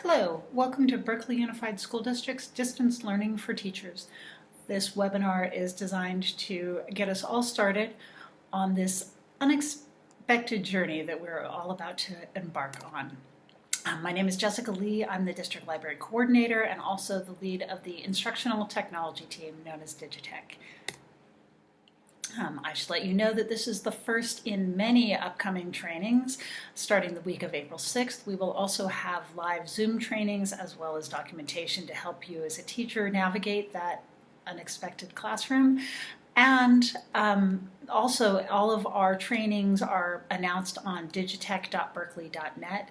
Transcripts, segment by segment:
Hello, welcome to Berkeley Unified School District's Distance Learning for Teachers. This webinar is designed to get us all started on this unexpected journey that we're all about to embark on. My name is Jessica Lee. I'm the District Library Coordinator and also the lead of the Instructional Technology team known as Digitek. I should let you know that this is the first in many upcoming trainings starting the week of April 6th. We will also have live Zoom trainings as well as documentation to help you as a teacher navigate that unexpected classroom. And also all of our trainings are announced on digitek.berkeley.net.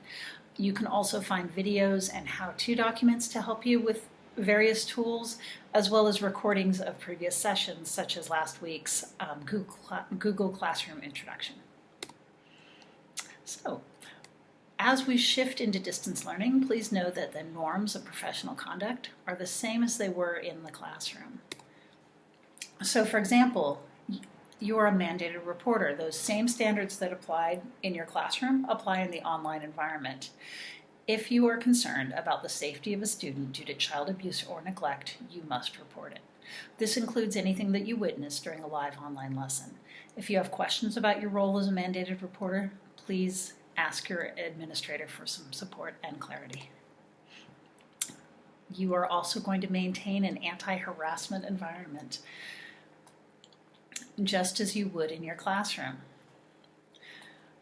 You can also find videos and how-to documents to help you with various tools, as well as recordings of previous sessions, such as last week's Google Classroom introduction. So, as we shift into distance learning, please know that the norms of professional conduct are the same as they were in the classroom. So, for example, you are a mandated reporter. Those same standards that applied in your classroom apply in the online environment. If you are concerned about the safety of a student due to child abuse or neglect, you must report it. This includes anything that you witness during a live online lesson. If you have questions about your role as a mandated reporter, please ask your administrator for some support and clarity. You are also going to maintain an anti-harassment environment, just as you would in your classroom.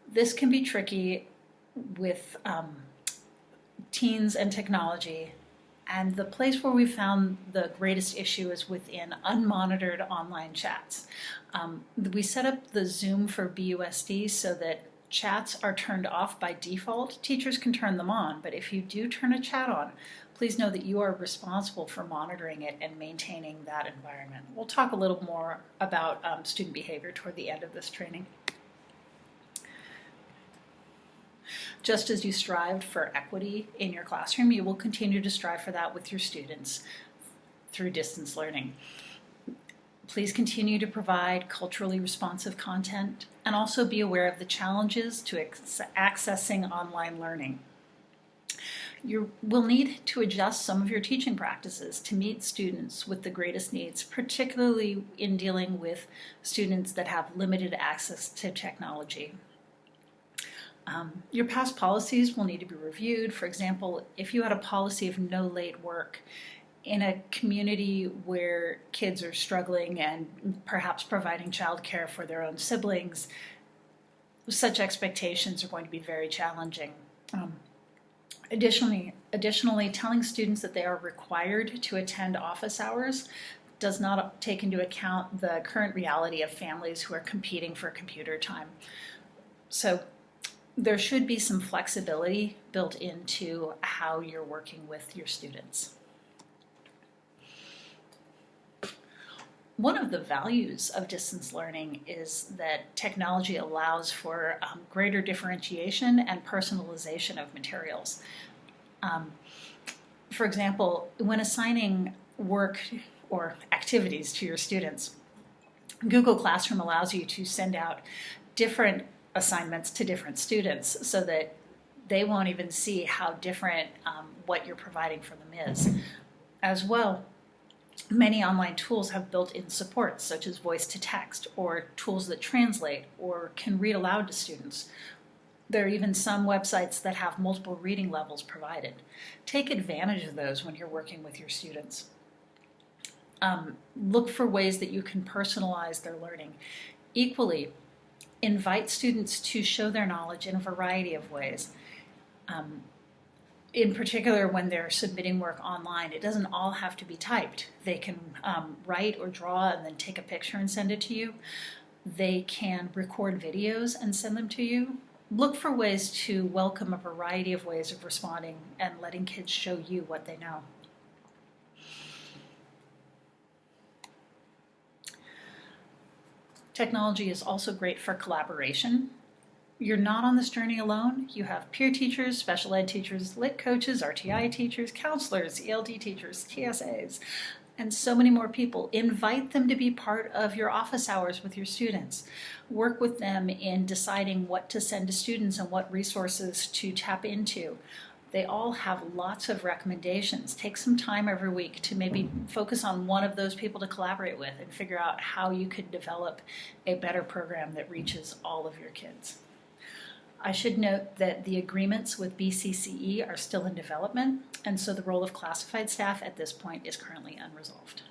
This can be tricky with teens and technology, and the place where we found the greatest issue is within unmonitored online chats. We set up the Zoom for BUSD so that chats are turned off by default. Teachers can turn them on, but if you do turn a chat on, please know that you are responsible for monitoring it and maintaining that environment. We'll talk a little more about student behavior toward the end of this training. Just as you strived for equity in your classroom, you will continue to strive for that with your students through distance learning. Please continue to provide culturally responsive content and also be aware of the challenges to accessing online learning. You will need to adjust some of your teaching practices to meet students with the greatest needs, particularly in dealing with students that have limited access to technology. Your past policies will need to be reviewed. For example, if you had a policy of no late work in a community where kids are struggling and perhaps providing childcare for their own siblings, such expectations are going to be very challenging. Additionally, telling students that they are required to attend office hours does not take into account the current reality of families who are competing for computer time. So there should be some flexibility built into how you're working with your students. One of the values of distance learning is that technology allows for greater differentiation and personalization of materials. For example, when assigning work or activities to your students, Google Classroom allows you to send out different assignments to different students so that they won't even see how different what you're providing for them is. As well, many online tools have built-in support such as voice to text or tools that translate or can read aloud to students. There are even some websites that have multiple reading levels provided. Take advantage of those when you're working with your students. Look for ways that you can personalize their learning. Equally, invite students to show their knowledge in a variety of ways. In particular, when they're submitting work online, it doesn't all have to be typed. They can write or draw and then take a picture and send it to you. They can record videos and send them to you. Look for ways to welcome a variety of ways of responding and letting kids show you what they know. Technology is also great for collaboration. You're not on this journey alone. You have peer teachers, special ed teachers, lit coaches, RTI teachers, counselors, ELD teachers, TSAs, and so many more people. Invite them to be part of your office hours with your students. Work with them in deciding what to send to students and what resources to tap into. They all have lots of recommendations. Take some time every week to maybe focus on one of those people to collaborate with and figure out how you could develop a better program that reaches all of your kids. I should note that the agreements with BCCE are still in development, and so the role of classified staff at this point is currently unresolved.